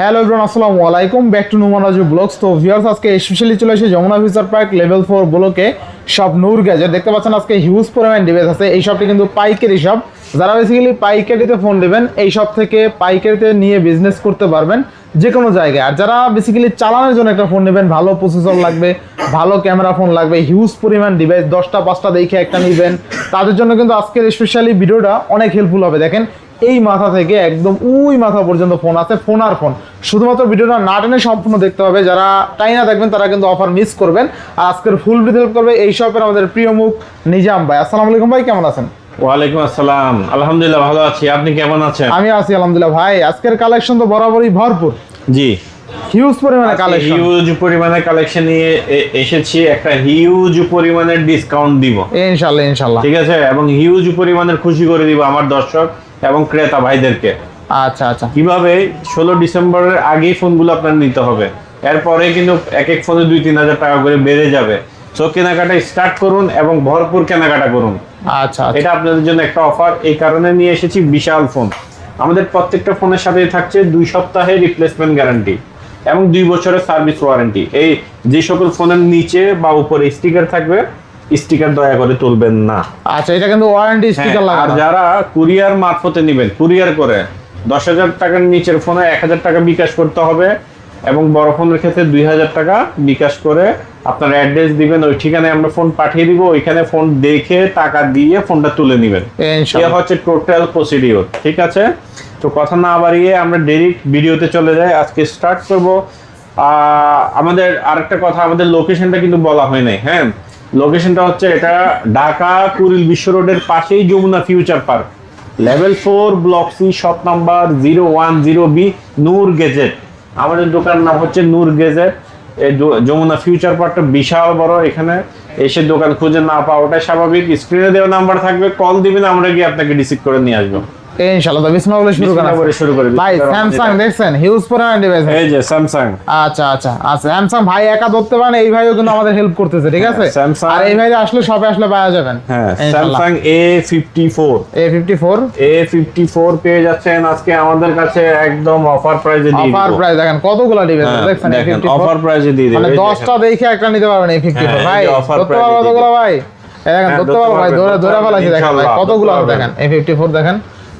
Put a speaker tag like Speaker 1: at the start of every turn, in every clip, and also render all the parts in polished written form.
Speaker 1: Hello everyone, আসসালামু আলাইকুম, back to Numan Raju vlogs. তো ভিউয়ার্স, আজকে স্পেশালি চলে এসেছে যমুনা ফিউচার পার্ক লেভেল 4 ব্লকে সব নূর গ্যাজেট। দেখতে পাচ্ছেন আজকে হিউজ পরিমাণ ডিভাইস আছে। এই শপটি কিন্তু পাইকারি শপ। যারা বেসিক্যালি পাইকারিতে ফোন নেবেন, এই শপ থেকে পাইকারিতে নিয়ে বিজনেস করতে পারবেন যে কোনো জায়গায়। আর যারা বেসিক্যালি চালানোর জন্য একটা ফোন নেবেন, ভালো প্রসেসর লাগবে, ভালো ক্যামেরা ফোন লাগবে, হিউজ পরিমাণ ডিভাইস 10টা 5টা দেখে একটা নেবেন, তাদের জন্য কিন্তু আজকের স্পেশালি ভিডিওটা অনেক হেল্পফুল হবে। দেখেন এই মাথা থেকে একদম ওই মাথা পর্যন্ত ফোন আছে, ফোন আর ফোন। শুধুমাত্র ভিডিওটা না টেনে সম্পূর্ণ দেখতে হবে। যারা টাইনা দেখবেন তারা কিন্তু অফার মিস করবেন। আর আজকের ফুল হেল্প করবে এই শপের আমাদের প্রিয় মুখ নিজাম ভাই। আসসালামু আলাইকুম ভাই, কেমন আছেন?
Speaker 2: ওয়ালাইকুম আসসালাম, আলহামদুলিল্লাহ ভালো আছি। আপনি কেমন আছেন?
Speaker 1: আমি আছি আলহামদুলিল্লাহ ভাই। আজকের কালেকশন তো বরাবরই ভরপুর,
Speaker 2: জি
Speaker 1: হিউজ পরিমাণে কালেকশন।
Speaker 2: হিউজ পরিমাণে কালেকশন নিয়ে এসেছি, একটা হিউজ পরিমাণের ডিসকাউন্ট দিব
Speaker 1: ইনশাআল্লাহ ইনশাআল্লাহ,
Speaker 2: ঠিক আছে, এবং হিউজ পরিমাণের খুশি করে দিব আমার দর্শক এবং ক্রেতা ভাইদেরকে।
Speaker 1: আচ্ছা আচ্ছা,
Speaker 2: কিভাবে 16 ডিসেম্বরের আগেই ফোনগুলো আপনার নিতে হবে, এরপরে কিন্তু এক এক ফোনে 2-3 হাজার টাকা করে বেড়ে যাবে। সো কেনাকাটা স্টার্ট করুন এবং ভরপুর কেনাকাটা করুন।
Speaker 1: আচ্ছা
Speaker 2: এটা আপনাদের জন্য একটা অফার, এই কারণে নিয়ে এসেছি বিশাল ফোন। আমাদের প্রত্যেকটা ফোনের সাথে থাকছে 2 সপ্তাহের রিপ্লেসমেন্ট গ্যারান্টি এবং 2 বছরের সার্ভিস ওয়ারেন্টি। এই যে সকল ফোনের নিচে বা উপরে স্টিকার থাকবে, স্টিকার দয়া করে তুলবেন না।
Speaker 1: আচ্ছা, এটা কিন্তু ওয়ারেন্টি স্টিকার
Speaker 2: আর
Speaker 1: লাগানো।
Speaker 2: যারা কুরিয়ার মারফতে নেবেন, কুরিয়ার করে 10,000 টাকার নিচের ফোনে 1,000 টাকা বিকাশ করতে হবে এবং বড় ফোনের ক্ষেত্রে 2,000 টাকা বিকাশ করে আপনার অ্যাড্রেস দিবেন, ওই ঠিকানায় আমরা ফোন পাঠিয়ে দিব। ওইখানে ফোন দেখে টাকা দিয়ে ফোনটা তুলে নেবেন। এটা হচ্ছে টোটাল প্রসিডিওর, ঠিক আছে? তো কথা না বাড়িয়ে আমরা ডাইরেক্ট ভিডিওতে চলে যাই। আজকে স্টার্ট করব। আমাদের আরেকটা কথা, আমাদের লোকেশনটা কিন্তু বলা হয় নাই। হ্যাঁ, লোকেশনটা হচ্ছে এটা ঢাকা কুড়িল বিশ্ব রোডের পাশেই Jamuna future park, level 4 block C, shop number 010B, Noor gadget. আমাদের দোকান নাম হচ্ছে নূর গেজেট। এই যমুনা ফিউচার পার্কটা বিশাল বড়, এখানে এসে দোকান খুঁজে না পাওয়াটাই স্বাভাবিক। স্ক্রিনে দেওয়া নাম্বার থাকবে, কল দিবেন, আমরা গিয়ে আপনাকে রিসিভ করে নিয়ে আসবো
Speaker 1: ইনশাআল্লাহ। তো বিসমিল্লাহ বলে শুরু করি ভাই। স্যামসাং দেখছেন, হিউজ পরিমাণ ডিভাইস।
Speaker 2: এই যে স্যামসাং।
Speaker 1: আচ্ছা আচ্ছা আচ্ছা, স্যামসাং ভাই একা ধরতে পারেন, এই ভাইও কিন্তু আমাদের হেল্প করতেছে, ঠিক আছে? আর এই ভাই আসলে শপে আসলে পাওয়া যাবেন।
Speaker 2: হ্যাঁ, স্যামসাং A54 পেয়ে যাচ্ছেন আজকে আমাদের কাছে একদম অফার প্রাইসে দিয়ে দিব।
Speaker 1: অফার প্রাইস দেখেন কতগুলো ডিভাইস দেখছেন,
Speaker 2: দেখেন অফার প্রাইসে দিয়ে দিব।
Speaker 1: মানে 10টা দেখে একটা নিতে পারবেন A54 ভাই। কতগুলো ভাই দেখেন, ধরতে পারবো ভাই, ধরে ফেলাছি। দেখেন ভাই কতগুলো দেখেন, A54 দেখেন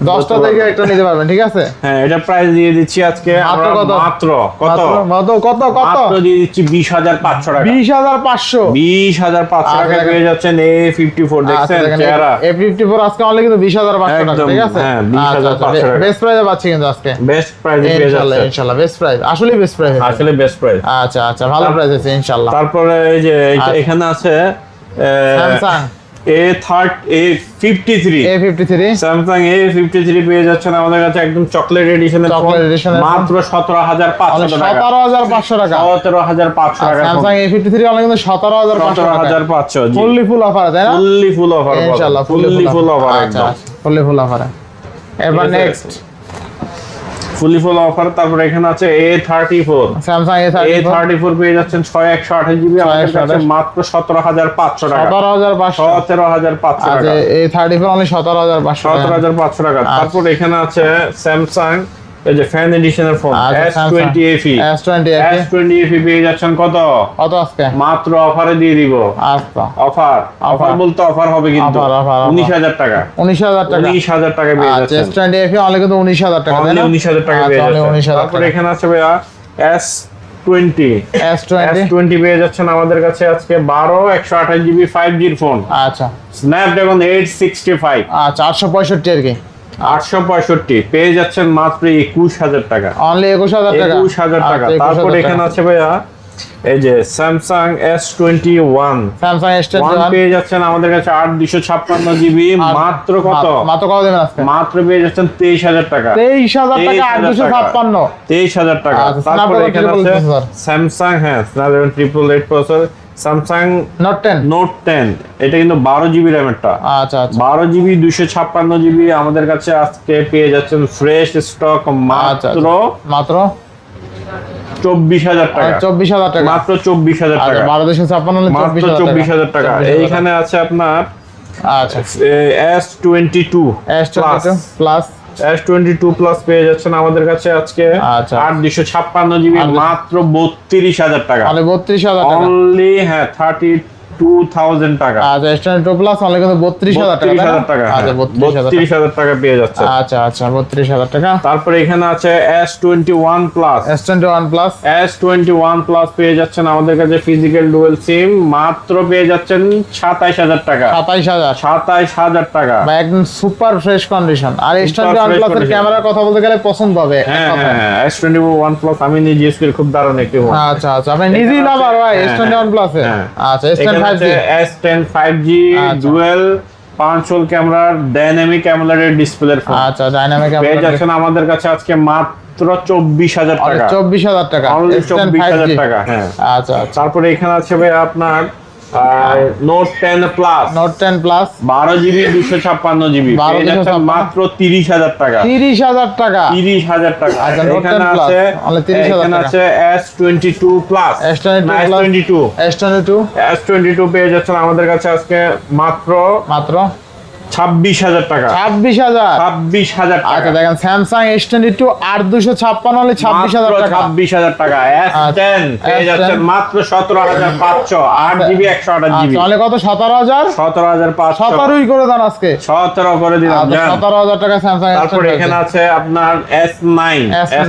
Speaker 1: 10টা দেখে একটা নিতে পারবেন, ঠিক আছে?
Speaker 2: হ্যাঁ, এটা প্রাইস দিয়ে দিচ্ছি আজকে আমরা মাত্র কত দিয়ে দিচ্ছি 20,500 টাকা।
Speaker 1: 20,500
Speaker 2: টাকা পেয়ে যাচ্ছেন A54। দেখছেন চেহারা
Speaker 1: A54 আজকে অনলি কিন্তু 20,500 টাকা, ঠিক আছে?
Speaker 2: হ্যাঁ, 20,500 টাকা
Speaker 1: বেস্ট প্রাইসে পাচ্ছি কিন্তু আজকে।
Speaker 2: বেস্ট প্রাইসে পেয়ে যাচ্ছেন
Speaker 1: ইনশাআল্লাহ। বেস্ট প্রাইস, আসলে বেস্ট প্রাইস,
Speaker 2: আসলে বেস্ট প্রাইস।
Speaker 1: আচ্ছা আচ্ছা, ভালো প্রাইস আছে ইনশাআল্লাহ।
Speaker 2: তারপরে এই যে এখানে আছে
Speaker 1: স্যামসাং
Speaker 2: A53 স্যামসাং A53 পেয়ে যাচ্ছেন আমাদের কাছে একদম চকলেট এডিশনের মাত্র 17,500 টাকা।
Speaker 1: 17,500 টাকা,
Speaker 2: 17,500 টাকা
Speaker 1: স্যামসাং A53 অনলি কিন্তু
Speaker 2: 17,500।
Speaker 1: ফুললি ফুল অফার, তাই না?
Speaker 2: ফুললি ফুল অফার
Speaker 1: ইনশাআল্লাহ,
Speaker 2: ফুললি ফুল অফার
Speaker 1: আচ্ছা,
Speaker 2: একদম
Speaker 1: ফুললি ফুল অফার। এবার নেক্সট
Speaker 2: ফুললি ফুল অফার। তারপর এখানে আছে A34
Speaker 1: স্যামসাং
Speaker 2: A34 পেয়ে যাচ্ছেন 628GB আমাদের কাছে মাত্র 17,500 টাকা। 17,500 টাকা।
Speaker 1: A34 অনলি
Speaker 2: 17,500 টাকা। তারপর এখানে আছে স্যামসাং এই যে ফ্যান এডিশনের ফোন S20 FE পেয়ে যাচ্ছেন কত
Speaker 1: আজকে?
Speaker 2: মাত্র অফারে দিয়ে দিব। আচ্ছা, অফার বলতে অফার হবে কিন্তু 19,000 টাকা। 19,000 টাকা পেয়ে যাচ্ছেন।
Speaker 1: S20 FE অনলি কিন্তু 19,000 টাকা, তাই না?
Speaker 2: 19,000 টাকা পেয়ে যাচ্ছেন। তারপর এখানে আছে ভাইয়া S20 পেয়ে যাচ্ছেন আমাদের কাছে আজকে 128GB 5G ফোন।
Speaker 1: আচ্ছা,
Speaker 2: স্ন্যাপড্রাগন 865।
Speaker 1: আচ্ছা, 865 আর কি
Speaker 2: 865 পেয়ে যাচ্ছেন মাত্র 21,000 টাকা।
Speaker 1: অনলি 21,000 টাকা।
Speaker 2: 21,000 টাকা। তারপর এখানে আছে ভাইয়া এই যে স্যামসাং S21 পেয়ে যাচ্ছেন আমাদের কাছে 8,256GB মাত্র কত
Speaker 1: দেবেন আজকে?
Speaker 2: মাত্র পেয়ে যাচ্ছেন 23,000 টাকা।
Speaker 1: 23,000 টাকা, 8,256
Speaker 2: 23,000 টাকা। তারপর এখানে আছে Samsung Snapdragon 888 processor Samsung note 10 এটা কিন্তু 12GB র্যামেরটা।
Speaker 1: আচ্ছা আচ্ছা,
Speaker 2: 12GB 256GB আমাদের কাছে আজকে পেয়ে যাচ্ছেন ফ্রেশ স্টক মাত্র 24,000 টাকা।
Speaker 1: 24,000 টাকা,
Speaker 2: মাত্র 24,000 টাকা।
Speaker 1: 12,256
Speaker 2: মাত্র 24,000 টাকা। এইখানে আছে আপনার
Speaker 1: আচ্ছা
Speaker 2: S22
Speaker 1: প্লাস
Speaker 2: S22 প্লাস পেয়ে যাচ্ছেন আমাদের কাছে আজকে
Speaker 1: আচ্ছা।
Speaker 2: 8 256 জিবি মাত্র 32,000 টাকা,
Speaker 1: মানে 32,000 টাকা
Speaker 2: অনলি। হ্যাঁ 32,000 টাকা।
Speaker 1: আচ্ছা S22 প্লাস অনলি কিন্তু 32,000 টাকা,
Speaker 2: 32,000 টাকা।
Speaker 1: আচ্ছা
Speaker 2: 32,000 টাকা পেয়ে যাচ্ছে।
Speaker 1: আচ্ছা আচ্ছা 32,000 টাকা।
Speaker 2: তারপরে এখানে আছে S21 plus.
Speaker 1: S21 plus
Speaker 2: S21 plus পেয়ে যাচ্ছেন আমাদের কাছে ফিজিক্যাল ডুয়াল সিম মাত্র পেয়ে যাচ্ছেন 27,000 টাকা, 27,000 টাকা
Speaker 1: বা একদম সুপার ফ্রেশ কন্ডিশন। আর S21 প্লাস এর ক্যামেরার কথা বলতে গেলে পছন্দ হবে এক
Speaker 2: হ্যাঁ
Speaker 1: কথায়।
Speaker 2: হ্যাঁ S21 প্লাস আমি নিজে ইউজ করি, খুব দারুণ একটি ফোন।
Speaker 1: আচ্ছা আচ্ছা আপনি নিজেই না ভাই S21 প্লাস এ। আচ্ছা S10 5G,
Speaker 2: S10 5G
Speaker 1: আচ্ছা।
Speaker 2: ডুয়াল 5 হোল ক্যামেরার ডাইনামিক অ্যামোলেড ডিসপ্লের ফোন
Speaker 1: আচ্ছা ডাইনামিক
Speaker 2: পেয়ে যাচ্ছেন আমাদের কাছে আজকে মাত্র 24,000 টাকা,
Speaker 1: 24,000 টাকা
Speaker 2: অনলি
Speaker 1: S10
Speaker 2: 24,000
Speaker 1: 5G।
Speaker 2: টাকা। হ্যাঁ
Speaker 1: আচ্ছা আচ্ছা
Speaker 2: তারপরে এখানে আছে ভাই আপনার note 10 plus,
Speaker 1: note 10 plus
Speaker 2: 12 GB 256 GB
Speaker 1: 12
Speaker 2: পেয়ে যাচ্ছেন
Speaker 1: 256
Speaker 2: মাত্র 30,000 টাকা,
Speaker 1: 30,000 টাকা
Speaker 2: 30,000 টাকা।
Speaker 1: আচ্ছা, Note 10
Speaker 2: এখানে
Speaker 1: Plus,
Speaker 2: আছে
Speaker 1: only 30,000
Speaker 2: এখানে
Speaker 1: টাকা।
Speaker 2: আছে S22 plus,
Speaker 1: S22 plus,
Speaker 2: S22
Speaker 1: S22
Speaker 2: S22 পেয়ে যাচ্ছেন আমাদের কাছে আজকে মাত্র
Speaker 1: মাত্র
Speaker 2: 26,000 টাকা,
Speaker 1: 26,000।
Speaker 2: 26,000
Speaker 1: আচ্ছা
Speaker 2: টাকা।
Speaker 1: দেখেন স্যামসাং S22 8 হলে 26,000
Speaker 2: মাত্র
Speaker 1: টাকা।
Speaker 2: 26,000 টাকা। S10 পেয়ে
Speaker 1: S10
Speaker 2: যাচ্ছেন মাত্র 17,500, 8 জিবি 128 জিবি,
Speaker 1: আচ্ছা তাহলে কত 17,000?
Speaker 2: 17,500,
Speaker 1: 17ই করে দেন আজকে।
Speaker 2: 17 করে দিলাম
Speaker 1: আচ্ছা
Speaker 2: জান।
Speaker 1: 17,000 টাকা স্যামসাং
Speaker 2: তারপরে এখানে আছে আপনার S9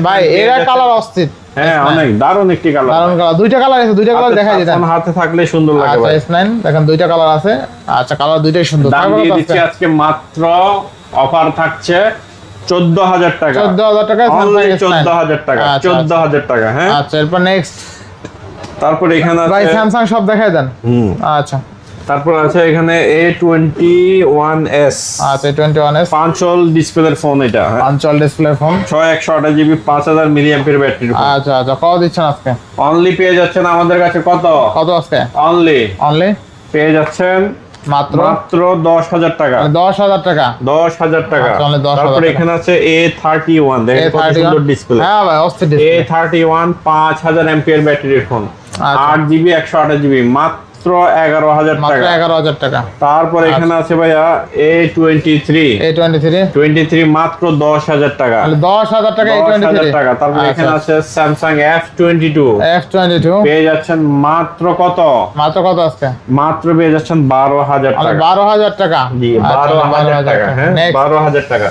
Speaker 1: ভাই
Speaker 2: পেয়ে
Speaker 1: এরা
Speaker 2: যাচ্ছেন-
Speaker 1: কালার অস্থির।
Speaker 2: হ্যাঁ অনেক দারুণ একটি কালার,
Speaker 1: দারুন কালার, দুইটা কালার আছে, দুইটা কালার দেখাই দিতেন।
Speaker 2: হাতে থাকলে সুন্দর লাগে
Speaker 1: আচ্ছা
Speaker 2: ভাই।
Speaker 1: S9 দেখেন দুইটা কালার আছে। আচ্ছা কালার দুইটাই সুন্দর।
Speaker 2: দাম
Speaker 1: তারপরে
Speaker 2: দিয়ে
Speaker 1: কত
Speaker 2: দিচ্ছি
Speaker 1: আছে?
Speaker 2: আজকে মাত্র অফার থাকছে 14,000 টাকা,
Speaker 1: 14,000 টাকা
Speaker 2: অনলি
Speaker 1: স্যামসাং S9।
Speaker 2: 14,000 টাকা,
Speaker 1: আচ্ছা,
Speaker 2: 14,000 টাকা। হ্যাঁ
Speaker 1: আচ্ছা এরপর নেক্সট
Speaker 2: তারপরে এখানে
Speaker 1: ভাই
Speaker 2: আছে
Speaker 1: স্যামসাং সব দেখাই দেন। আচ্ছা
Speaker 2: তারপর আছে এখানে A21s,
Speaker 1: আচ্ছা 21s
Speaker 2: 5 হোল ডিসপ্লের ফোন এটা।
Speaker 1: অঞ্চল display phone.
Speaker 2: 128 GB 5000 milliampere battery,
Speaker 1: আচ্ছা আচ্ছা কত দিচ্ছেন আজকে?
Speaker 2: অনলি পেয়ে যাচ্ছেন আমাদের কাছে কত,
Speaker 1: কত আজকে?
Speaker 2: অনলি
Speaker 1: অনলি
Speaker 2: পেয়ে যাচ্ছেন
Speaker 1: মাত্র
Speaker 2: মাত্র 10,000 টাকা,
Speaker 1: 10,000 টাকা।
Speaker 2: 10,000 টাকা।
Speaker 1: আচ্ছা, only 10,000
Speaker 2: তারপরে
Speaker 1: টাকা।
Speaker 2: এখানে আছে A31, দেখেন কত সুন্দর ডিসপ্লে।
Speaker 1: হ্যাঁ ভাই অস্থির ডিসপ্লে।
Speaker 2: A31 5000 এমপিআর ব্যাটারির ফোন,
Speaker 1: আচ্ছা।
Speaker 2: 8 জিবি 128 জিবি মাত্র 11,000
Speaker 1: মাত্র
Speaker 2: টাকা।
Speaker 1: 11,000 টাকা।
Speaker 2: তারপর এখানে আছে ভাইয়া A23,
Speaker 1: A23
Speaker 2: মাত্র 10,000 টাকা,
Speaker 1: তাহলে 10,000 টাকা
Speaker 2: 10,000
Speaker 1: A23
Speaker 2: টাকা। তারপর
Speaker 1: আচ্ছা,
Speaker 2: এখানে আছে স্যামসাং F22,
Speaker 1: F22
Speaker 2: পেয়ে যাচ্ছেন মাত্র কত,
Speaker 1: মাত্র কত আজকে?
Speaker 2: মাত্র পেয়ে যাচ্ছেন 12,000
Speaker 1: তাহলে
Speaker 2: টাকা।
Speaker 1: 12,000 টাকা।
Speaker 2: জি
Speaker 1: আচ্ছা,
Speaker 2: 12,000 টাকা। হ্যাঁ
Speaker 1: Next।
Speaker 2: 12,000 টাকা।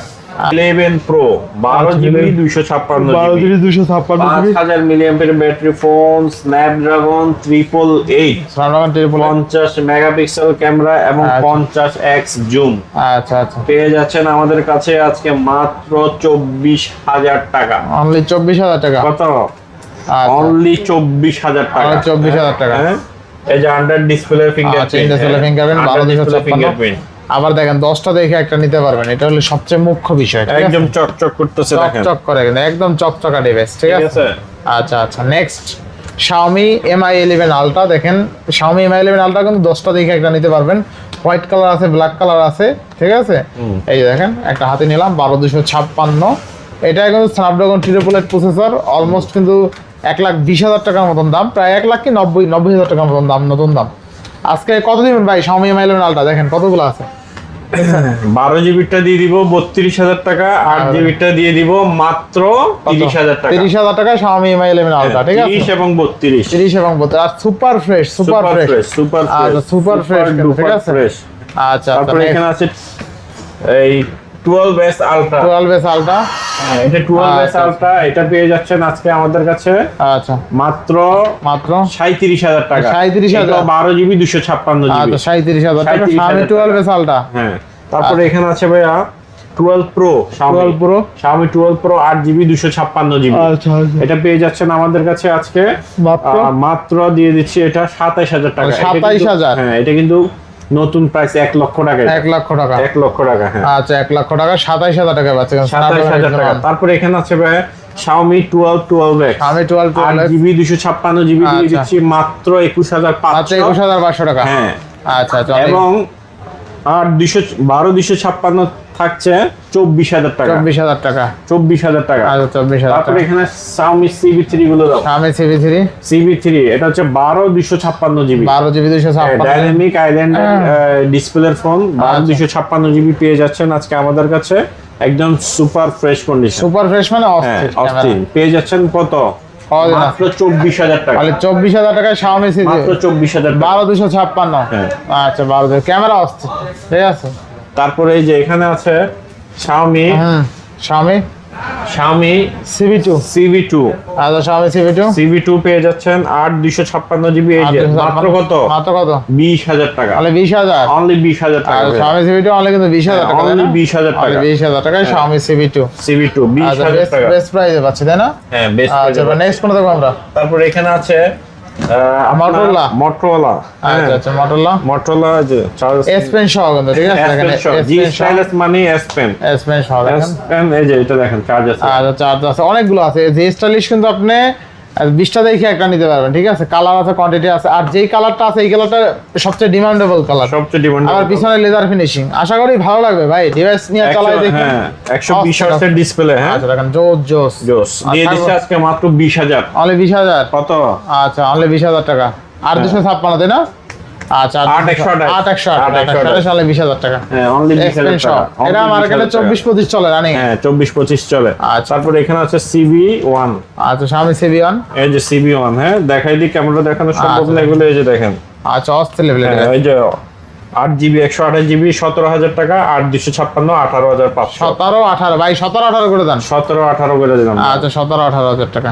Speaker 2: 11 Pro 12 GB 256 GB
Speaker 1: 256
Speaker 2: 5000 milliampere battery phone, Snapdragon 888,
Speaker 1: Snapdragon 888।
Speaker 2: 50 megapixel camera এবং
Speaker 1: আচ্ছা।
Speaker 2: 50x জুম
Speaker 1: আচ্ছা আচ্ছা
Speaker 2: পেয়ে যাচ্ছেন আমাদের কাছে আজকে মাত্র 24,000 টাকা।
Speaker 1: অনলি 24,000 টাকা।
Speaker 2: কত,
Speaker 1: আচ্ছা
Speaker 2: অনলি 24,000 টাকা।
Speaker 1: Only 24,000 টাকা।
Speaker 2: হ্যাঁ এই যে আন্ডার ডিসপ্লে
Speaker 1: আচ্ছা
Speaker 2: ফিঙ্গারপ্রিন্ট,
Speaker 1: ডিসপ্লে ফিঙ্গারপ্রিন্ট 12,256।
Speaker 2: ফিঙ্গারপ্রিন্ট
Speaker 1: আবার দেখেন 10টা দেখে একটা নিতে পারবেন, এটা হলো সবচেয়ে মুখ্য বিষয়। ঠিক আছে?
Speaker 2: একদম চকচক করতেছে দেখেন,
Speaker 1: চকচক করে কিন্তু একদম চকচকা ডিভাইস। ঠিক
Speaker 2: ঠিক
Speaker 1: আছে
Speaker 2: আছে।
Speaker 1: আচ্ছা আচ্ছা নেক্সট Xiaomi Mi 11 Ultra দেখেন, Xiaomi Mi 11 Ultra কিন্তু 10টা দেখে একটা নিতে পারবেন। হোয়াইট কালার আছে, ব্ল্যাক কালার আছে। ঠিক আছে এই যে দেখেন একটা হাতে নিলাম 12256। এটা কিন্তু স্ন্যাপড্রাগন 888 প্রসেসর, অলমোস্ট কিন্তু 1,20,000 টাকার মতন দাম, প্রায় 1 লাখ কি 90,000 টাকার মতন দাম, নতুন দাম। আজকে কত দিবেন ভাই Xiaomi Mi 11 Ultra? দেখেন কতগুলো আছে।
Speaker 2: 12 জিবিটা দিয়ে দিব 32,000 টাকা, 8 জিবিটা দিয়ে দিব মাত্র 30,000 টাকা।
Speaker 1: 30,000 টাকায় Xiaomi Mi 11 Ultra। ঠিক আছে
Speaker 2: 30 এবং 32,
Speaker 1: 30 এবং 32 আর super fresh, super fresh.
Speaker 2: Super fresh,
Speaker 1: আচ্ছা সুপার ফ্রেশ ঠিক আছে।
Speaker 2: ফ্রেশ।
Speaker 1: আচ্ছা
Speaker 2: তারপরে এখানে আছে এই 12s Ultra,
Speaker 1: 12s Ultra।
Speaker 2: হ্যাঁ এটা 12s
Speaker 1: আচ্ছা।
Speaker 2: Ultra, এটা পেয়ে যাচ্ছেন আজকে আমাদের কাছে
Speaker 1: আচ্ছা
Speaker 2: মাত্র
Speaker 1: মাত্র
Speaker 2: 37,000 টাকা।
Speaker 1: 37,000
Speaker 2: এটা 12 জিবি 256 জিবি।
Speaker 1: আচ্ছা 37,000 টাকা
Speaker 2: 37,000
Speaker 1: Xiaomi 12s Ultra।
Speaker 2: হ্যাঁ তারপরে এখানে আছে ভাইয়া 12 Pro,
Speaker 1: 12 Pro,
Speaker 2: Xiaomi 12 Pro 8 GB 256 GB.
Speaker 1: আচ্ছা
Speaker 2: এটা পেয়ে যাচ্ছেন আমাদের কাছে আজকে
Speaker 1: মাত্র
Speaker 2: মাত্র দিয়ে দিচ্ছি এটা 27,000 টাকা। এটা কিন্তু-
Speaker 1: 27,000
Speaker 2: হ্যাঁ এটা কিন্তু নতুন প্রাইস 1 লক্ষ টাকা,
Speaker 1: 1 লক্ষ টাকা।
Speaker 2: 1 লক্ষ টাকা। হ্যাঁ
Speaker 1: আচ্ছা 1 লক্ষ টাকা 27,000 টাকা পাচ্ছেন
Speaker 2: 27,000 টাকা। তারপরে এখানে আছে ভাই Xiaomi 12X,
Speaker 1: Xiaomi 12
Speaker 2: 8 GB 256 GB দিয়ে
Speaker 1: আচ্ছা।
Speaker 2: দিচ্ছি মাত্র 21,500।
Speaker 1: মাত্র 21,500 টাকা।
Speaker 2: হ্যাঁ
Speaker 1: আচ্ছা আচ্ছা
Speaker 2: এবং আর 256 থাকছে 24,000 টাকা,
Speaker 1: 24,000 টাকা।
Speaker 2: 24,000 টাকা।
Speaker 1: আচ্ছা 24,000
Speaker 2: তারপরে
Speaker 1: টাকা।
Speaker 2: এখানে Xiaomi CB3 গুলো দাও।
Speaker 1: Xiaomi CB3
Speaker 2: CB3 এটা হচ্ছে 12 জিবি
Speaker 1: 12 জিবি 256।
Speaker 2: ডাইনামিক আইল্যান্ড ডিসপ্লের ফোন, 12 জিবি পেয়ে যাচ্ছেন আজকে আমাদের কাছে একদম super fresh condition.
Speaker 1: Super fresh মানে
Speaker 2: হ্যাঁ
Speaker 1: অস্থির
Speaker 2: অস্থির। পেয়ে যাচ্ছেন কত? মাত্র 24,000 টাকা।
Speaker 1: তাহলে 24,000 টাকায় Xiaomi CZ
Speaker 2: মাত্র 24,000 টাকা।
Speaker 1: 12256।
Speaker 2: হ্যাঁ।
Speaker 1: আচ্ছা 12 ক্যামেরা অস্থির, ঠিক আছে।
Speaker 2: তারপরে এই যে এখানে আছে Xiaomi
Speaker 1: Xiaomi CV2। আচ্ছা Xiaomi
Speaker 2: CV2 পেয়ে যাচ্ছেন 8256 জিবি। এই যে মাত্র কত? 20,000 টাকা।
Speaker 1: তাহলে 20,000,
Speaker 2: অনলি 20,000 টাকা।
Speaker 1: আর Xiaomi CV2 অনলি কিন্তু 20,000 টাকা,
Speaker 2: অনলি 20,000 টাকা।
Speaker 1: 20,000 টাকায় Xiaomi CV2
Speaker 2: 20,000 টাকা।
Speaker 1: বেস্ট প্রাইসে পাচ্ছি, তাই না?
Speaker 2: হ্যাঁ বেস্ট।
Speaker 1: আচ্ছা নেক্সট কোন দেখব আমরা?
Speaker 2: তারপর এখানে আছে
Speaker 1: Motorola।
Speaker 2: হ্যাঁ Motorola যে চার্জ
Speaker 1: S Pen সহ কিন্তু, ঠিক আছে। দেখেন
Speaker 2: জি স্টাইলাস মানে S Pen
Speaker 1: সহ দেখেন।
Speaker 2: এই যে এটা দেখেন চার্জ আছে।
Speaker 1: আচ্ছা চার্জ আছে, অনেকগুলো আছে। যে স্টাইলিশ কিন্তু আপনি 20টা দেখে একটা নিতে পারবেন, ঠিক আছে। কালার আছে, কোয়ান্টিটি আছে, আর যেই কালারটা আছে এই কালারটা সবচেয়ে ডিমান্ডেবল কালার,
Speaker 2: সবচেয়ে ডিমান্ডেবল।
Speaker 1: আর পিছনে লেদার ফিনিশিং। আশা করি ভালো লাগবে ভাই, ডিভাইস নিয়ে চালাই দেখুন।
Speaker 2: হ্যাঁ 120 হার্টজের ডিসপ্লে। হ্যাঁ
Speaker 1: আচ্ছা দেখেন জোস
Speaker 2: দিয়ে দিচ্ছে আজকে মাত্র 20,000।
Speaker 1: অনলি 20,000।
Speaker 2: কত?
Speaker 1: আচ্ছা অনলি 20,000 টাকা। আর 256, তাই না? আচ্ছা 8,128 সালে 20,000 টাকা।
Speaker 2: হ্যাঁ অনলি 20,000 টাকা।
Speaker 1: এটা মার্কেটে 24-25 চলে রানিং।
Speaker 2: হ্যাঁ 24-25 চলে।
Speaker 1: আচ্ছা
Speaker 2: তারপর এখানে আছে CV1।
Speaker 1: আচ্ছা Xiaomi CV1।
Speaker 2: এই যে CV1। হ্যাঁ দেখাই দিই, ক্যামেরা দেখানো সম্ভব না এগুলো। এই যে দেখেন।
Speaker 1: আচ্ছা অস্থির লেভেল।
Speaker 2: এই যে 8GB 128GB 17,000 টাকা। 8256 18,500।
Speaker 1: 17-18 ভাই, 17-18 করে দেন।
Speaker 2: 17-18 করে দিলাম।
Speaker 1: আচ্ছা 17-18,000 টাকা।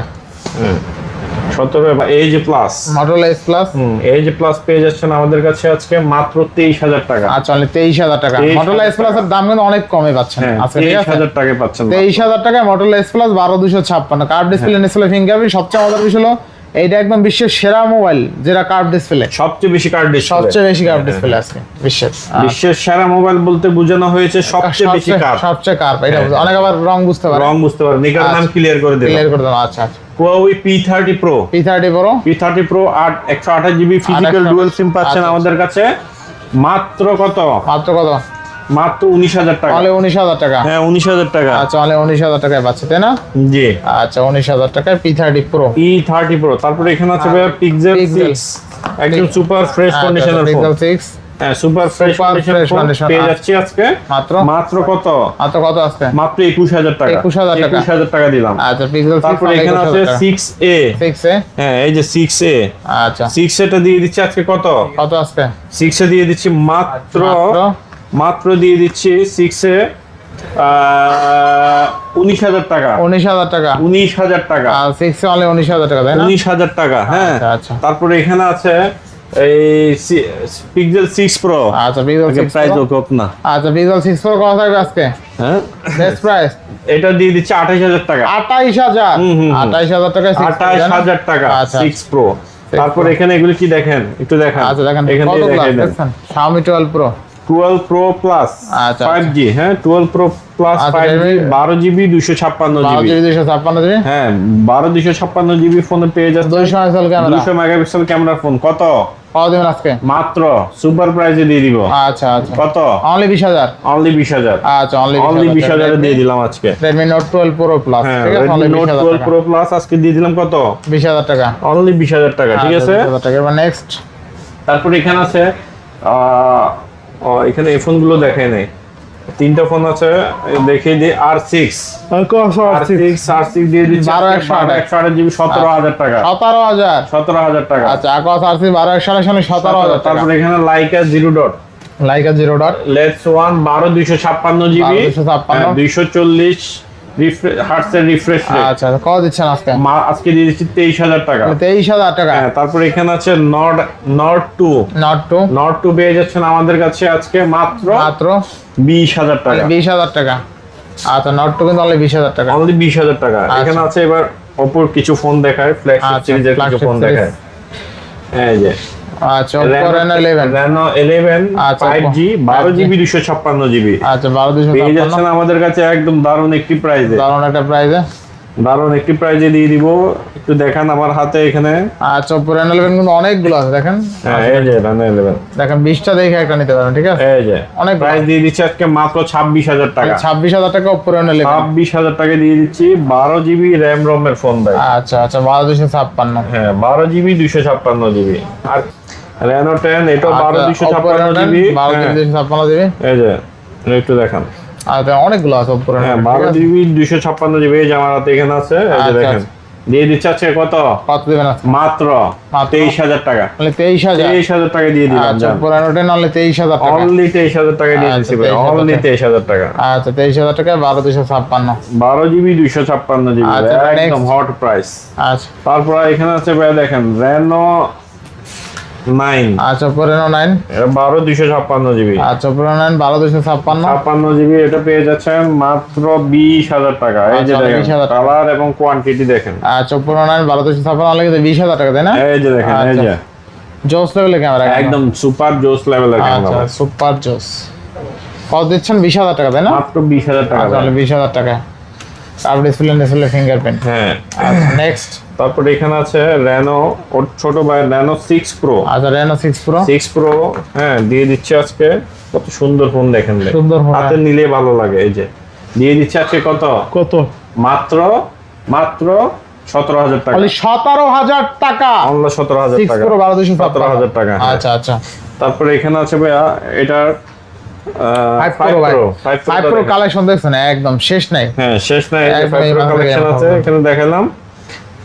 Speaker 2: 17 এই যে প্লাস
Speaker 1: Motorola S Plus।
Speaker 2: এই যে প্লাস পেয়ে যাচ্ছেন আমাদের কাছে আজকে মাত্র 23,000 টাকা।
Speaker 1: আচ্ছা অনলি 23,000 টাকা। Motorola S Plus এর দাম কিন্তু অনেক কমে পাচ্ছেন আজকে, ঠিক আছে।
Speaker 2: 23,000 টাকায় পাচ্ছেন।
Speaker 1: 23,000 টাকায় Motorola S Plus 12256। Curve display, display fingerprint. সবচেয়ে মজার বিষয় হলো এইটা একদম বিশ্বের সেরা মোবাইল যেটা কার্ভ ডিসপ্লে।
Speaker 2: সবচেয়ে বেশি কার্ভ
Speaker 1: ডিসপ্লে আছে
Speaker 2: বিশ্বের সেরা মোবাইল বলতে বোঝানো হয়েছে সবচেয়ে বেশি কার্ভ।
Speaker 1: সবচেয়ে কার্ভ, এটা অনেক আবার রং বুঝতে পারে।
Speaker 2: নিকার নাম ক্লিয়ার করে দিলাম।
Speaker 1: আচ্ছা আচ্ছা
Speaker 2: Huawei P30 Pro 128GB physical dual SIM পাচ্ছেন আমাদের কাছে মাত্র কত? মাত্র 19,000 টাকা।
Speaker 1: অনলি 19,000 টাকা।
Speaker 2: হ্যাঁ 19,000 টাকা।
Speaker 1: আচ্ছা অনলি 19,000 টাকায় পাচ্ছে, তাই না?
Speaker 2: জি।
Speaker 1: আচ্ছা 19,000 টাকায় P30 Pro।
Speaker 2: তারপর এখানে আছে Pixel 6 একদম সুপার ফ্রেশ কন্ডিশনের ফোন।
Speaker 1: Pixel 6
Speaker 2: হ্যাঁ সুপার ফ্রেশ কন্ডিশন পেয়ে যাচ্ছি আজকে মাত্র কত আজকে? মাত্র 21,000 টাকা। 21,000 টাকা দিলাম।
Speaker 1: আচ্ছা Pixel 6।
Speaker 2: তারপর এখানে আছে 6A। হ্যাঁ এই যে 6A।
Speaker 1: আচ্ছা
Speaker 2: 6A টা দিয়ে দিচ্ছি আজকে কত
Speaker 1: আজকে?
Speaker 2: 6A দিয়ে দিচ্ছি মাত্র দিয়ে দিচ্ছি 6A 19,000 টাকা।
Speaker 1: 19,000 টাকা।
Speaker 2: 19,000 টাকা।
Speaker 1: 6A অনলি 19,000 টাকা, তাই না?
Speaker 2: 19,000 টাকা। হ্যাঁ
Speaker 1: আচ্ছা।
Speaker 2: তারপরে এখানে আছে এই Pixel 6 Pro।
Speaker 1: আচ্ছা Pixel 6
Speaker 2: প্রাইস কত না?
Speaker 1: আচ্ছা Pixel 6 Pro কত থাকবে আজকে?
Speaker 2: হ্যাঁ
Speaker 1: বেস্ট প্রাইস
Speaker 2: এটা দিয়ে দিচ্ছি 28,000 টাকা।
Speaker 1: 28,000 টাকা।
Speaker 2: 28,000 টাকা 6 Pro। তারপর এখানে এগুলো কি দেখেন একটু দেখেন।
Speaker 1: আচ্ছা দেখেন
Speaker 2: এখানে
Speaker 1: দেখেন Xiaomi 12 Pro
Speaker 2: 12 Pro Plus 5G। হ্যাঁ 12 Pro Plus 5G 12GB 256GB। হ্যাঁ 12/256GB ফোনে পেয়ে যাচ্ছে 200 মেগাপিক্সেল ক্যামেরা ফোন। কত
Speaker 1: দিবেন আজকে?
Speaker 2: মাত্র সুপার প্রাইসে দিয়ে দিব।
Speaker 1: আচ্ছা আচ্ছা
Speaker 2: কত?
Speaker 1: অনলি 20,000।
Speaker 2: আচ্ছা অনলি 20,000 এ দিয়ে দিলাম আজকে।
Speaker 1: Redmi Note 12 Pro Plus, ঠিক আছে?
Speaker 2: Redmi Note 12 Pro Plus আজকে দিয়ে দিলাম কত?
Speaker 1: 20,000 টাকা।
Speaker 2: অনলি 20,000 টাকা, ঠিক আছে?
Speaker 1: 20,000 টাকা। এবার নেক্সট।
Speaker 2: তারপর এখানে আছে এখানে এই ফোনগুলো দেখাই নাই। তিনটা ফোন আছে দেখিয়ে দিই। R6 দিয়ে দিচ্ছি 128GB 17,000 টাকা। 17,000 টাকা।
Speaker 1: আচ্ছা Aquos R6 128GB 17,000 টাকা।
Speaker 2: তারপর এখানে Leica Zero Dot Lens 1 12/256GB 240 হার্টজের রিফ্রেশ রেট।
Speaker 1: আচ্ছা কত দিচ্ছেন আজকে?
Speaker 2: আজকে দিয়ে দিচ্ছি 23,000 টাকা।
Speaker 1: 23,000 টাকা।
Speaker 2: হ্যাঁ তারপর এখানে আছে Nord 2 পেয়ে যাচ্ছেন আমাদের কাছে আজকে মাত্র 20,000 টাকা।
Speaker 1: 20,000 টাকা। আচ্ছা Nord 2 কিন্তু অনলি 20,000 টাকা।
Speaker 2: অনলি 20,000 টাকা। এখানে আছে এবার Oppo কিছু ফোন দেখায়, ফ্ল্যাগশিপ সিরিজের কিছু ফোন দেখায়। এই যে
Speaker 1: আচ্ছা Oppo Reno
Speaker 2: 11 5G 12GB 256GB।
Speaker 1: আচ্ছা 12/256
Speaker 2: পেয়ে যাচ্ছেন আমাদের কাছে একদম দারুণ একটি প্রাইসে। দারুণ একটি প্রাইজে দিয়ে দিব। একটু দেখান আমার হাতে এখানে।
Speaker 1: আচ্ছা Oppo Reno 11 কিন্তু অনেকগুলো আছে দেখেন।
Speaker 2: হ্যাঁ এই যে Reno 11
Speaker 1: দেখেন 20টা দেখে একটা নিতে পারেন, ঠিক আছে?
Speaker 2: এই যে অনেক প্রাইস দিয়ে দিচ্ছি আজকে মাত্র 26,000 টাকা।
Speaker 1: 26,000 টাকা Oppo Reno 11।
Speaker 2: 26,000 টাকা দিয়ে দিচ্ছি 12GB RAM ROM এর ফোন ভাই।
Speaker 1: আচ্ছা 12/256।
Speaker 2: হ্যাঁ 12GB 256GB। আর Reno 10 এটা 12/256GB।
Speaker 1: 12/256GB।
Speaker 2: এই যে একটু দেখান।
Speaker 1: আচ্ছা অনেকগুলো আছে উপরে।
Speaker 2: হ্যাঁ 12GB 256GB এই যে আমার হাতে এখানে আছে, এই যে
Speaker 1: আচ্ছা,
Speaker 2: দেখেন দিয়ে দিচ্ছে আজকে কত
Speaker 1: কত দিবেন আজকে?
Speaker 2: মাত্র 23000 টাকা।
Speaker 1: মানে 23000।
Speaker 2: 23000 টাকা দিয়ে দিলাম।
Speaker 1: আচ্ছা পুরানোটা নালে 23000 টাকা।
Speaker 2: অনলি 23000 টাকা দিয়ে দিচ্ছি ভাই, অনলি 23000 টাকা।
Speaker 1: আচ্ছা 23000 টাকা 12256।
Speaker 2: 12GB 256GB
Speaker 1: আচ্ছা,
Speaker 2: একদম হট প্রাইস।
Speaker 1: আচ্ছা
Speaker 2: তারপর এখানে আছে ভাই দেখেন Reno 9।
Speaker 1: আচ্ছা পুরানো 9।
Speaker 2: এটা 12256GB।
Speaker 1: আচ্ছা পুরানো 9 12256।
Speaker 2: 56GB এটা পেয়ে যাচ্ছেন মাত্র 20000 টাকা। এই যে
Speaker 1: আচ্ছা,
Speaker 2: দেখেন
Speaker 1: 20,000 টাকা।
Speaker 2: কালার এবং কোয়ান্টিটি দেখেন।
Speaker 1: আচ্ছা পুরানো 9 12256 লাগে 20000 টাকা তাই না?
Speaker 2: এই যে দেখেন, এই যে
Speaker 1: জোস লেভেলের ক্যামেরা
Speaker 2: একদম সুপার জোস লেভেলের
Speaker 1: আচ্ছা
Speaker 2: ক্যামেরা।
Speaker 1: সুপার জোস। কত দিচ্ছেন? 20000 টাকা তাই না?
Speaker 2: মাত্র 20000 টাকা।
Speaker 1: তাহলে 20000 টাকা। আর ডিসপ্লে ফিঙ্গারপ্রিন্ট।
Speaker 2: হ্যাঁ
Speaker 1: আচ্ছা নেক্সট।
Speaker 2: তারপরে এখানে আছে Reno ওর ছোট ভাই Reno 6 Pro।
Speaker 1: আচ্ছা Reno 6 Pro।
Speaker 2: 6 Pro হ্যাঁ দিয়ে দিচ্ছে আজকে। কত সুন্দর ফোন দেখেন ভাই,
Speaker 1: সুন্দর ফোন।
Speaker 2: হাতে নিলে ভালো লাগে। এই যে দিয়ে দিচ্ছে আজকে কত মাত্র 17000 টাকা।
Speaker 1: খালি 17000 টাকা।
Speaker 2: অনলি 17000
Speaker 1: 6
Speaker 2: টাকা।
Speaker 1: Pro 12256।
Speaker 2: 17000 টাকা। হ্যাঁ।
Speaker 1: আচ্ছা আচ্ছা।
Speaker 2: তারপরে এখানে আছে ভাইয়া এটার
Speaker 1: 5 Pro ভাই। 5 Pro কালেকশন দেখছেন একদম শেষ নাই।
Speaker 2: হ্যাঁ শেষ নাই। এই যে
Speaker 1: একদম
Speaker 2: 5 Pro
Speaker 1: এইভাবে
Speaker 2: কালেকশন
Speaker 1: গেলাম।
Speaker 2: আছে এখানে দেখালাম।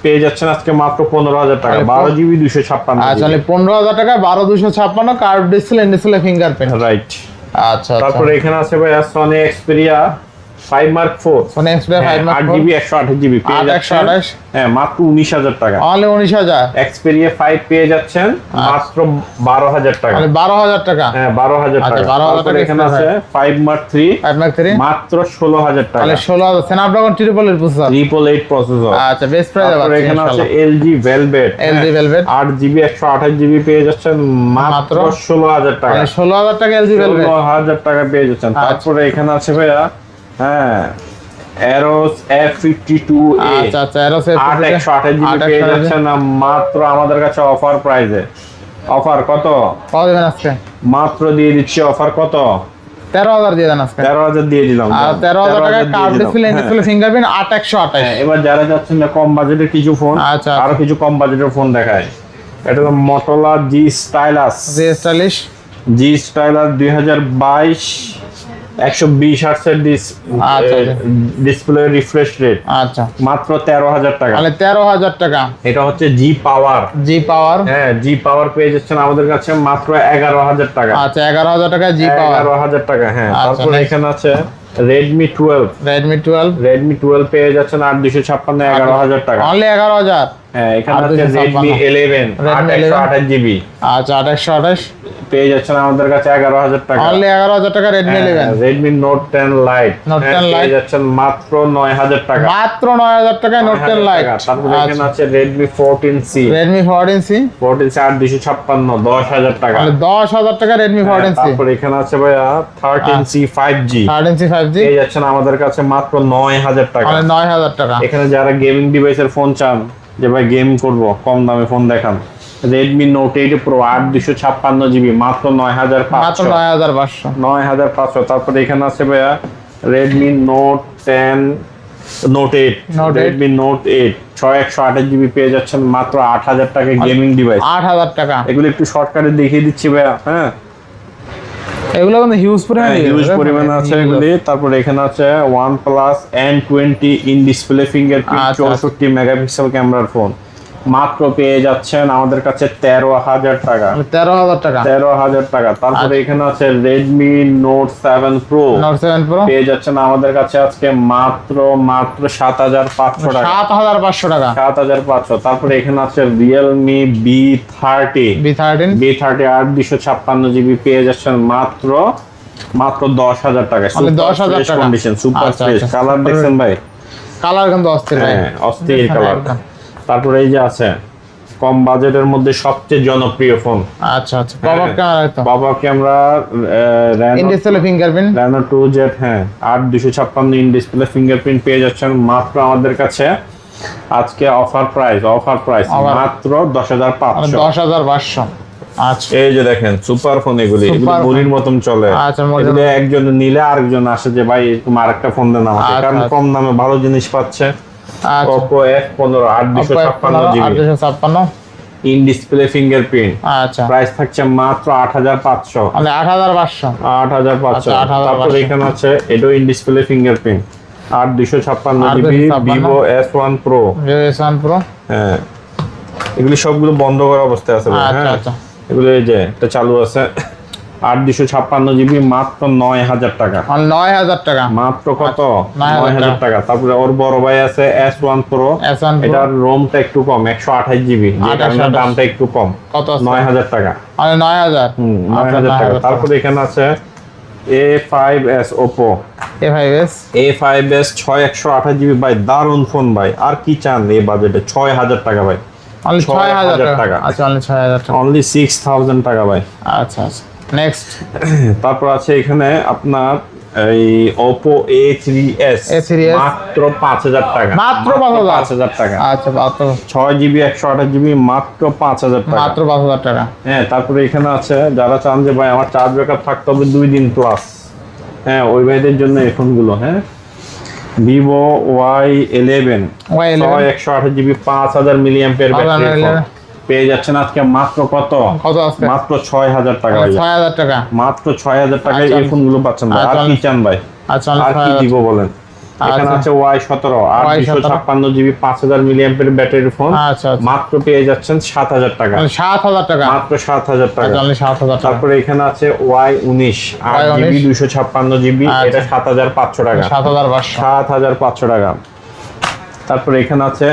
Speaker 2: পেয়ে যাচ্ছেন আজকে মাত্র 15000 টাকা। 12GB 256।
Speaker 1: আচ্ছা তাহলে 15000 টাকা 12256 কার্ভ ডিসপ্লে ফিঙ্গারপ্রিন্ট।
Speaker 2: রাইট।
Speaker 1: আচ্ছা
Speaker 2: তারপরে এখানে আছে ভাইয়া Sony Xperia 5 Mark 4।
Speaker 1: Sony Xperia 5 Mark 4
Speaker 2: 8GB 128GB পেয়ে যাচ্ছেন
Speaker 1: 128।
Speaker 2: হ্যাঁ মাত্র 19000 টাকা।
Speaker 1: অনলি 19000।
Speaker 2: Xperia 5 পেয়ে যাচ্ছেন মাত্র 12000 টাকা।
Speaker 1: মানে 12000 টাকা।
Speaker 2: হ্যাঁ 12000
Speaker 1: আচ্ছা,
Speaker 2: টাকা।
Speaker 1: 12000
Speaker 2: তারপরে
Speaker 1: টাকা
Speaker 2: এখানে আছে 5 Mark 3
Speaker 1: 5 Mark 3
Speaker 2: মাত্র 16000 টাকা।
Speaker 1: তাহলে 16000 স্ন্যাপড্রাগন ট্রিপল এর প্রসেসর।
Speaker 2: 888 প্রসেসর।
Speaker 1: আচ্ছা বেস্ট প্রাইস
Speaker 2: তারপরে এখানে আছে LG Velvet।
Speaker 1: LG Velvet
Speaker 2: 8GB 128GB পেয়ে যাচ্ছেন মাত্র 16000 টাকা।
Speaker 1: মানে 16000 টাকা LG Velvet।
Speaker 2: 16000 টাকা পেয়ে যাচ্ছেন। তারপরে এখানে আছে ভাইয়া হ্যাঁ Aros F52A।
Speaker 1: আচ্ছা আচ্ছা Aros
Speaker 2: 128GB পেয়ে যাচ্ছেন মাত্র আমাদের কাছে অফার প্রাইসে। অফার কত
Speaker 1: দিবেন আজকে?
Speaker 2: মাত্র দিয়ে দিচ্ছি অফার কত
Speaker 1: 13000 দিয়ে দেন আজকে।
Speaker 2: 13000 দিয়ে দিলাম।
Speaker 1: আর 13000 টাকা
Speaker 2: দিয়ে
Speaker 1: কার্ভ
Speaker 2: দিলাম।
Speaker 1: Display fingerprint 8128।
Speaker 2: হ্যাঁ, এবার যারা যাচ্ছেন না কম বাজেটের কিছু ফোন,
Speaker 1: আচ্ছা,
Speaker 2: আরো কিছু কম বাজেটের ফোন দেখায়। এটা হলো Motorola G Stylus।
Speaker 1: যে স্টাইলিশ
Speaker 2: G Stylus 2022 120 হার্টজের
Speaker 1: আচ্ছা।
Speaker 2: ডিসপ্লে রিফ্রেশ রেট
Speaker 1: আচ্ছা
Speaker 2: মাত্র 13000 টাকা।
Speaker 1: তাহলে 13000 টাকা।
Speaker 2: এটা হচ্ছে G Power।
Speaker 1: জি পাওয়ার।
Speaker 2: হ্যাঁ G Power পেয়ে যাচ্ছেন আমাদের কাছে মাত্র 11000 টাকা।
Speaker 1: আচ্ছা 11000 টাকা জি পাওয়ার।
Speaker 2: 11000 টাকা। হ্যাঁ
Speaker 1: আচ্ছা,
Speaker 2: তারপরে
Speaker 1: next।
Speaker 2: এখানে আছে Redmi 12।
Speaker 1: Redmi 12
Speaker 2: পেয়ে যাচ্ছেন 8256 11000 টাকা।
Speaker 1: অনলি 11000।
Speaker 2: হ্যাঁ এখানে আছে
Speaker 1: 8256
Speaker 2: Redmi 11
Speaker 1: Redmi
Speaker 2: 828GB
Speaker 1: আচ্ছা 2828
Speaker 2: পেয়ে যাচ্ছেন আমাদের কাছে 11000 টাকা।
Speaker 1: অনলি 11000 টাকা Redmi 11।
Speaker 2: Redmi Note 10 Lite
Speaker 1: Note 10
Speaker 2: পেয়ে
Speaker 1: Lite
Speaker 2: যাচ্ছেন মাত্র 9000 টাকা।
Speaker 1: মাত্র 9000 টাকায় Note 10 Lite।
Speaker 2: তারপরে এখানে আছে Redmi 14C।
Speaker 1: Redmi 14C
Speaker 2: 14C 8256 10000 টাকা।
Speaker 1: তাহলে 10000 টাকা Redmi 14C।
Speaker 2: তারপরে এখানে আছে ভাইয়া 13C 5G
Speaker 1: 13C 5G
Speaker 2: পেয়ে যাচ্ছেন আমাদের কাছে মাত্র 9000 টাকা।
Speaker 1: তাহলে 9000 টাকা।
Speaker 2: এখানে যারা গেমিং ডিভাইসের ফোন চান যে ভাই গেম করব কম দামে ফোন দেখান, Redmi Note 8 Pro 8256GB মাত্র 9500।
Speaker 1: মাত্র 9500।
Speaker 2: 9500। তারপরে এখানে আছে ভাইয়া Redmi Note 10 Note 8 Redmi Note 8 6128GB পেয়ে যাচ্ছেন মাত্র 8000 টাকা গেমিং ডিভাইস।
Speaker 1: 8000 টাকা।
Speaker 2: এগুলো একটু শর্টকাটে দেখিয়ে দিচ্ছি ভাইয়া। হ্যাঁ
Speaker 1: এগুলো কিন্তু হিউজ
Speaker 2: পরিমাণ আছে এগুলি। তারপরে এখানে আছে OnePlus N20 in display fingerprint 64 megapixel ক্যামেরার ফোন মাত্র পেয়ে যাচ্ছেন আমাদের কাছে 13000 টাকা।
Speaker 1: 13000 টাকা।
Speaker 2: 13000 টাকা। তারপরে এখানে আছে Redmi Note 7 Pro পেয়ে যাচ্ছেন আমাদের কাছে আজকে মাত্র 7500 টাকা।
Speaker 1: 7500 টাকা।
Speaker 2: 7500। তারপরে এখানে আছে Realme B30 8256GB পেয়ে যাচ্ছেন মাত্র 10000 টাকা।
Speaker 1: 10000 টাকা
Speaker 2: কন্ডিশন সুপার ফ্রেশ। কালার দেখছেন ভাই,
Speaker 1: কালার কিন্তু অস্থির ভাই।
Speaker 2: হ্যাঁ অস্থির কালার। তারপরে এই যে আছে কম বাজেটের মধ্যে সবচেয়ে জনপ্রিয় ফোন।
Speaker 1: আচ্ছা আচ্ছা পপআপ ক্যামেরা তো
Speaker 2: popup camera
Speaker 1: in display fingerprint
Speaker 2: Reno 2Z। হ্যাঁ 8256 ইন ডিসপ্লে ফিঙ্গারপ্রিন্ট পেয়ে যাচ্ছেন মাত্র আমাদের কাছে আজকে অফার প্রাইস মাত্র 10500।
Speaker 1: 10500। আচ্ছা
Speaker 2: এই যে দেখেন সুপার ফোন এগুলি মুড়ির মতন চলে।
Speaker 1: আচ্ছা
Speaker 2: এগুলো একজন নিলে আরেকজন আসে যে ভাই তুমি আরেকটা ফোন দেন আমাকে, কারণ কম দামে ভালো জিনিস পাচ্ছে। Oppo F15 8256GB in display fingerprint,
Speaker 1: আচ্ছা
Speaker 2: প্রাইস থাকছে মাত্র 8500।
Speaker 1: মানে 8500।
Speaker 2: 8500।
Speaker 1: আচ্ছা, 8500
Speaker 2: তারপর এখানে আছে এটাও in display fingerprint, 8256 GB
Speaker 1: 8256
Speaker 2: Vivo S1 Pro।
Speaker 1: S1 Pro।
Speaker 2: হ্যাঁ, এগুলি সবগুলো বন্ধ করা অবস্থায় আছে ভাই।
Speaker 1: আচ্ছা
Speaker 2: হ্যাঁ,
Speaker 1: আচ্ছা
Speaker 2: এগুলো এই যে এটা চালু আছে, 8256 জিবি মাত্র 9000 টাকা।
Speaker 1: মানে 9000 টাকা
Speaker 2: মাত্র কত?
Speaker 1: 9000
Speaker 2: টাকা। তারপরে ওর বড় ভাই আছে S1 Pro,
Speaker 1: S1 Pro।
Speaker 2: এটার রোমটা একটু কম, 128 জিবি, যে কারণে দামটা একটু কম,
Speaker 1: কত আছে?
Speaker 2: 9000 টাকা।
Speaker 1: মানে 9000।
Speaker 2: 9000 টাকা। তারপরে এখানে আছে A5s Oppo,
Speaker 1: A5s।
Speaker 2: A5s 6128 GB ভাই, দারুন ফোন ভাই, আর কি চান এই বাজেটে? 6000 টাকা ভাই,
Speaker 1: অনলি 6000
Speaker 2: 6000
Speaker 1: টাকা।
Speaker 2: টাকা।
Speaker 1: আচ্ছা অনলি 6000 টাকা।
Speaker 2: অনলি 6000 টাকা ভাই।
Speaker 1: আচ্ছা আচ্ছা নেক্সট।
Speaker 2: তারপর আছে এখানে আপনার এই Oppo A3s,
Speaker 1: A3s
Speaker 2: মাত্র 5000 টাকা।
Speaker 1: মাত্র
Speaker 2: 5000 টাকা।
Speaker 1: আচ্ছা মাত্র
Speaker 2: 6 জিবি 128 জিবি মাত্র 5000 টাকা।
Speaker 1: মাত্র 5000 টাকা।
Speaker 2: হ্যাঁ, তারপরে এখানে আছে যারা চান যে ভাই আমার চার্জ ব্যাকআপ থাকতে হবে 2 দিন প্লাস, হ্যাঁ ওই ভাইদের জন্য এই ফোনগুলো। হ্যাঁ, Vivo Y11 128 GB 5000 milliampere battery পেয়ে যাচ্ছেন আজকে মাত্র কত?
Speaker 1: কত আজকে?
Speaker 2: মাত্র 6000 টাকা ভাই।
Speaker 1: 6000 টাকা।
Speaker 2: মাত্র 6000 টাকায়
Speaker 1: আচ্ছা,
Speaker 2: এই ফোনগুলো পাচ্ছেন ভাই। আর কি চান ভাই?
Speaker 1: আচ্ছা
Speaker 2: আর কি দিব বলেন? এখানে আছে Y17 8256 GB 5000 milliampere battery phone,
Speaker 1: আচ্ছা
Speaker 2: মাত্র পেয়ে যাচ্ছেন 7000 টাকা।
Speaker 1: 7000 টাকা।
Speaker 2: মাত্র 7000 টাকা।
Speaker 1: অনলি 7000 টাকা।
Speaker 2: তারপরে এখানে আছে Y19 8 জিবি 256 জিবি, এটা 7500 টাকা।
Speaker 1: 7500।
Speaker 2: 7500 টাকা। তারপরে এখানে আছে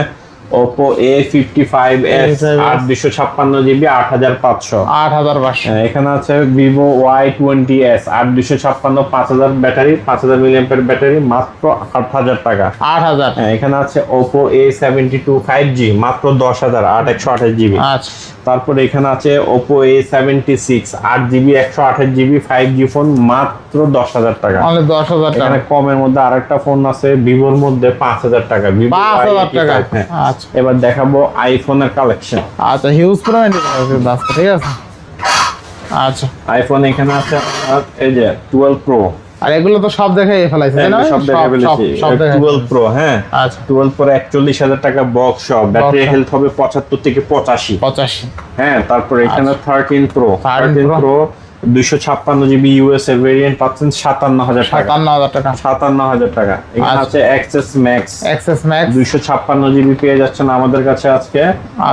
Speaker 2: Oppo A55s 8256 জিবি 8500।
Speaker 1: 8500।
Speaker 2: এখানে আছে Vivo Y20s 8256 5000 battery, 5000 milliampere battery, মাত্র 8000 টাকা।
Speaker 1: 8000।
Speaker 2: এখানে আছে Oppo A72 5G মাত্র 10000 8128 জিবি।
Speaker 1: আচ্ছা।
Speaker 2: তারপরে এখানে আছে Oppo A76 8 GB 128 GB 5G phone, মাত্র 10000 টাকা।
Speaker 1: অনলি 10000 টাকা।
Speaker 2: এখানে কমের মধ্যে আরেকটা ফোন আছে ভিভোর মধ্যে 5000 টাকা, Vivo
Speaker 1: 5000 টাকা।
Speaker 2: হ্যাঁ।
Speaker 1: আচ্ছা
Speaker 2: এবার দেখাবো আইফোনের কালেকশন।
Speaker 1: আচ্ছা হিউজ পরিমাণ আছে, ঠিক আছে। আচ্ছা
Speaker 2: আইফোন এখানে আছে আপনার এই যে 12 Pro,
Speaker 1: আর এগুলো তো সব দেখে ফেলাইছে তাই না?
Speaker 2: সব দেখে ফেলেছি।
Speaker 1: সব দেখে
Speaker 2: 12 Pro, হ্যাঁ
Speaker 1: আচ্ছা
Speaker 2: 12 Pro 41000 টাকা বক্স সহ, ব্যাটারি হেলথ হবে 75 থেকে 85।
Speaker 1: 85।
Speaker 2: হ্যাঁ, তারপর এখানে 13 Pro
Speaker 1: 13
Speaker 2: Pro 256 GB USA variant পাচ্ছেন 57000 টাকা।
Speaker 1: 57000 টাকা।
Speaker 2: 57000 টাকা। এখানে আছে Access Max 256 জিবি পেয়ে যাচ্ছেন আমাদের কাছে আজকে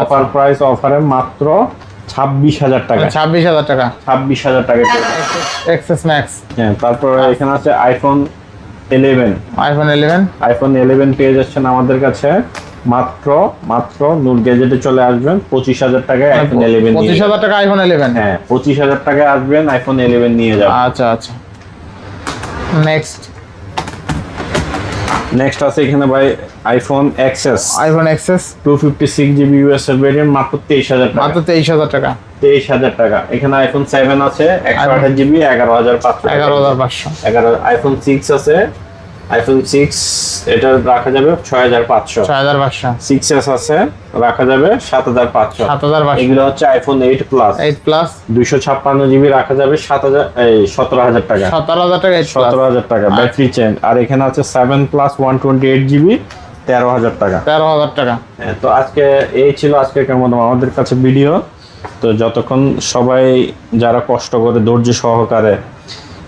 Speaker 2: অফার প্রাইস, অফারে মাত্র 26000 টাকা।
Speaker 1: 26000 টাকা।
Speaker 2: 26000 টাকা।
Speaker 1: Access Max।
Speaker 2: হ্যাঁ, তারপর এখানে আছে iPhone 11
Speaker 1: iPhone
Speaker 2: 11 পেয়ে যাচ্ছেন আমাদের কাছে মাত্র নূর গ্যাজেটে চলে আসবেন 25000 টাকায় iPhone 11 নিয়ে
Speaker 1: 25000 টাকা iPhone 11।
Speaker 2: হ্যাঁ 25000 টাকায় আসবেন iPhone 11 নিয়ে যাবেন।
Speaker 1: আচ্ছা আচ্ছা নেক্সট
Speaker 2: আছে এখানে ভাই iPhone XS 256 GB USA variant মাত্র 23000 টাকা।
Speaker 1: মাত্র 23000 টাকা।
Speaker 2: 23000 টাকা। এখানে iPhone 7 আছে 128 জিবি 11500।
Speaker 1: 11500।
Speaker 2: iPhone 6 আছে, iPhone 6 এটা রাখা যাবে 6500।
Speaker 1: 6500।
Speaker 2: 6s আছে, রাখা যাবে 7500।
Speaker 1: 7500।
Speaker 2: এগুলো হচ্ছে iPhone 8 Plus 256 জিবি রাখা যাবে 17000 টাকা।
Speaker 1: 17000 টাকা।
Speaker 2: 17000 টাকা ব্যাটারি চেঞ্জ। আর এখানে আছে 7 Plus 128 জিবি 13000 টাকা।
Speaker 1: 13000 টাকা।
Speaker 2: তো আজকে এই ছিল আজকের মতো আমাদের কাছে ভিডিও। তো যতক্ষণ সবাই যারা কষ্ট করে ধৈর্য সহকারে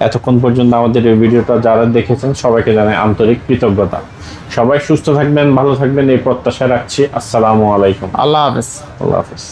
Speaker 2: এতক্ষণ পর্যন্ত আমাদের এই ভিডিওটা যারা দেখেছেন সবাইকে জানাই আন্তরিক কৃতজ্ঞতা। সবাই সুস্থ থাকবেন, ভালো থাকবেন এই প্রত্যাশা রাখছি। আসসালামু আলাইকুম।
Speaker 1: আল্লাহ হাফেজ।
Speaker 2: আল্লাহ হাফেজ।